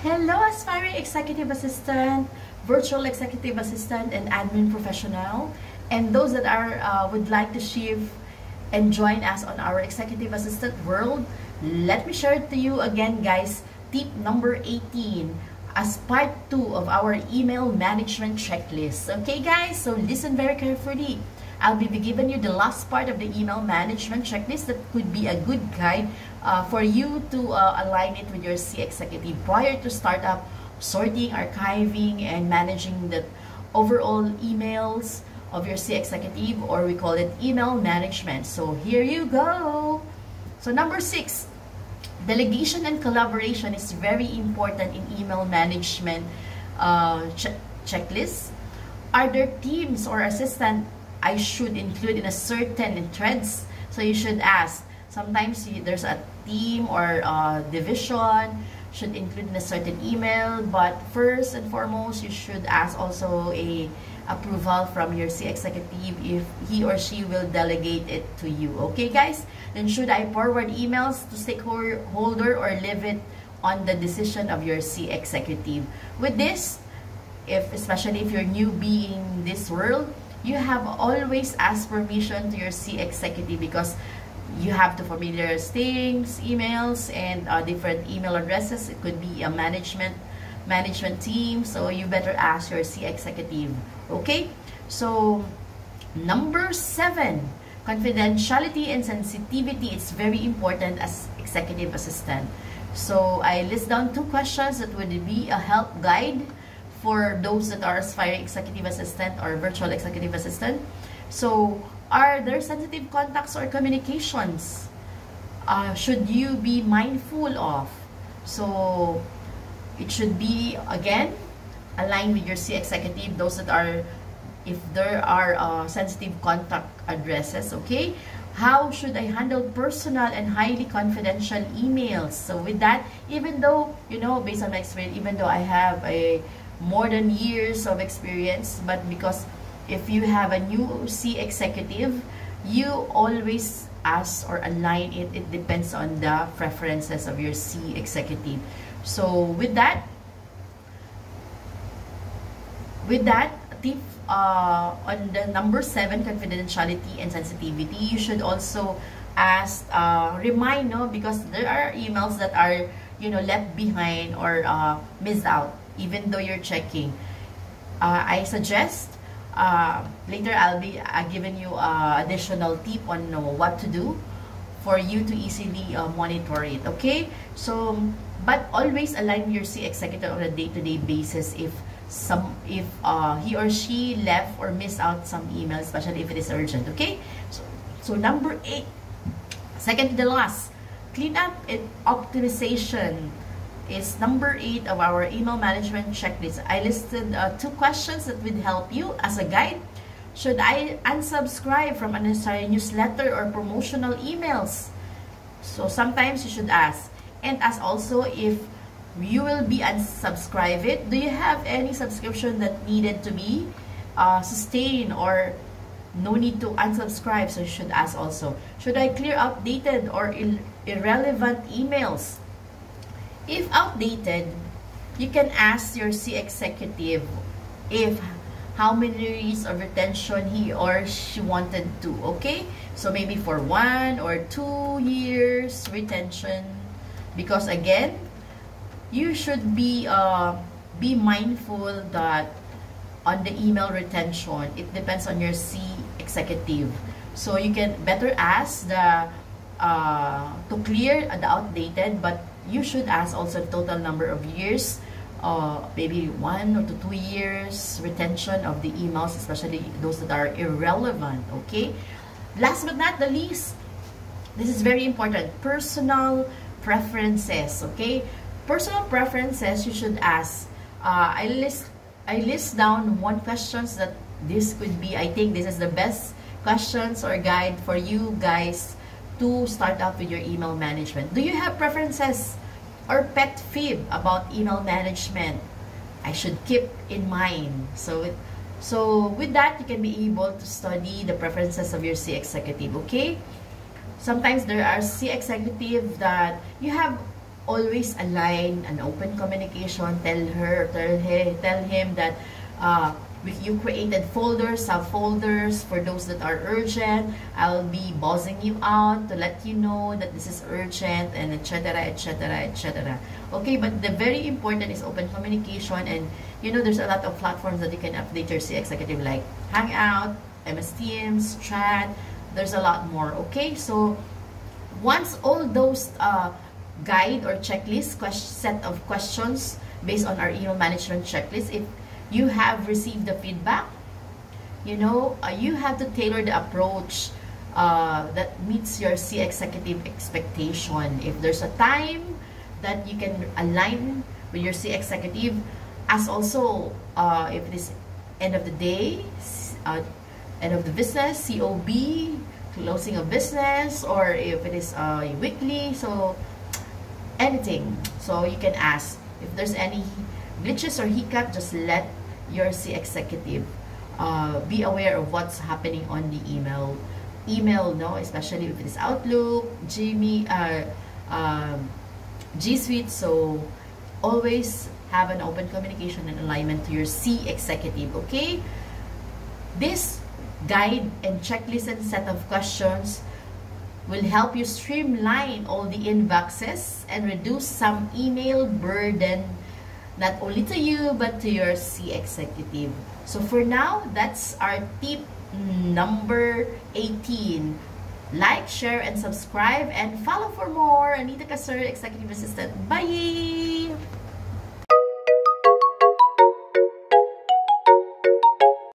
Hello, aspiring executive assistant, virtual executive assistant, and admin professional, and those that are would like to shift and join us on our executive assistant world. Let me share it to you again, guys. Tip number 18 as part 2 of our email management checklist. Okay, guys, so listen very carefully. I'll be giving you the last part of the email management checklist that could be a good guide for you to align it with your C executive prior to start up sorting, archiving, and managing the overall emails of your C executive, or we call it email management. So here you go. So number 6, delegation and collaboration is very important in email management checklist. Are there teams or assistant I should include in a certain threads? So you should ask. Sometimes there's a team or division should include in a certain email, but first and foremost, you should ask also a approval from your C executive if he or she will delegate it to you. Okay, guys? Then should I forward emails to stakeholder or leave it on the decision of your C executive? With this, especially if you're newbie in this world, you have always asked permission to your C executive because you have to familiarize things, emails, and different email addresses. It could be a management team, so you better ask your C executive. Okay, so number 7, confidentiality and sensitivity. It's very important as executive assistant. So I list down 2 questions that would be a help guide for those that are aspiring executive assistant or virtual executive assistant. So, are there sensitive contacts or communications should you be mindful of? So, it should be, again, aligned with your C executive, those that are, if there are sensitive contact addresses, okay? How should I handle personal and highly confidential emails? So, with that, even though, you know, based on my experience, even though I have more than years of experience, but because if you have a new C executive, you always ask or align it. It depends on the preferences of your C executive. So with that tip on the number 7, confidentiality and sensitivity, you should also ask, remind, no, because there are emails that are, you know, left behind or missed out even though you're checking. I suggest later I'll be giving you additional tip on what to do for you to easily monitor it. Okay, so but always align your C executive on a day-to-day basis if he or she left or missed out some email, especially if it is urgent. Okay, so number 8, second to the last, cleanup and optimization is number 8 of our email management checklist. I listed 2 questions that would help you as a guide. Should I unsubscribe from unnecessary newsletter or promotional emails? So sometimes you should ask. And ask also if you will be unsubscribe it. Do you have any subscription that needed to be sustained or no need to unsubscribe? So you should ask also. Should I clear outdated or irrelevant emails? If outdated, you can ask your C executive if how many years of retention he or she wanted to. Okay, so maybe for 1 or 2 years retention, because again, you should be mindful that on the email retention, it depends on your C executive. So you can better ask the to clear the outdated, but you should ask also the total number of years, maybe 1 or 2 years retention of the emails, especially those that are irrelevant. Okay, last but not the least, this is very important, personal preferences. Okay, personal preferences, you should ask. I list down 1 questions that this could be. I think this is the best questions or guide for you guys to start up with your email management. Do you have preferences or pet peeve about email management? I should keep in mind. So with that, you can be able to study the preferences of your C executive. Okay, sometimes there are C executive that you have always align an open communication. Tell him that you created folders, subfolders for those that are urgent. I'll be buzzing you out to let you know that this is urgent, and etc, etc, etc. Okay, but the very important is open communication. And you know, there's a lot of platforms that you can update your C executive, like Hangout, MS Teams, Chat. There's a lot more. Okay, so once all those guide or checklist set of questions based on our email management checklist, if you have received the feedback, you know, you have to tailor the approach that meets your C executive expectation. If there's a time that you can align with your C executive, as also if it is end of the day, end of the business, COB, closing of business, or if it is weekly, so anything. So you can ask if there's any glitches or hiccup. Just let your C executive be aware of what's happening on the email, no, especially if it is Outlook, G Suite. So always have an open communication and alignment to your C executive. Okay, this guide and checklist and set of questions will help you streamline all the inboxes and reduce some email burden, not only to you but to your C executive. So for now, that's our tip number 18. Like, share, and subscribe, and follow for more. Anita Casur, Executive Assistant. Bye!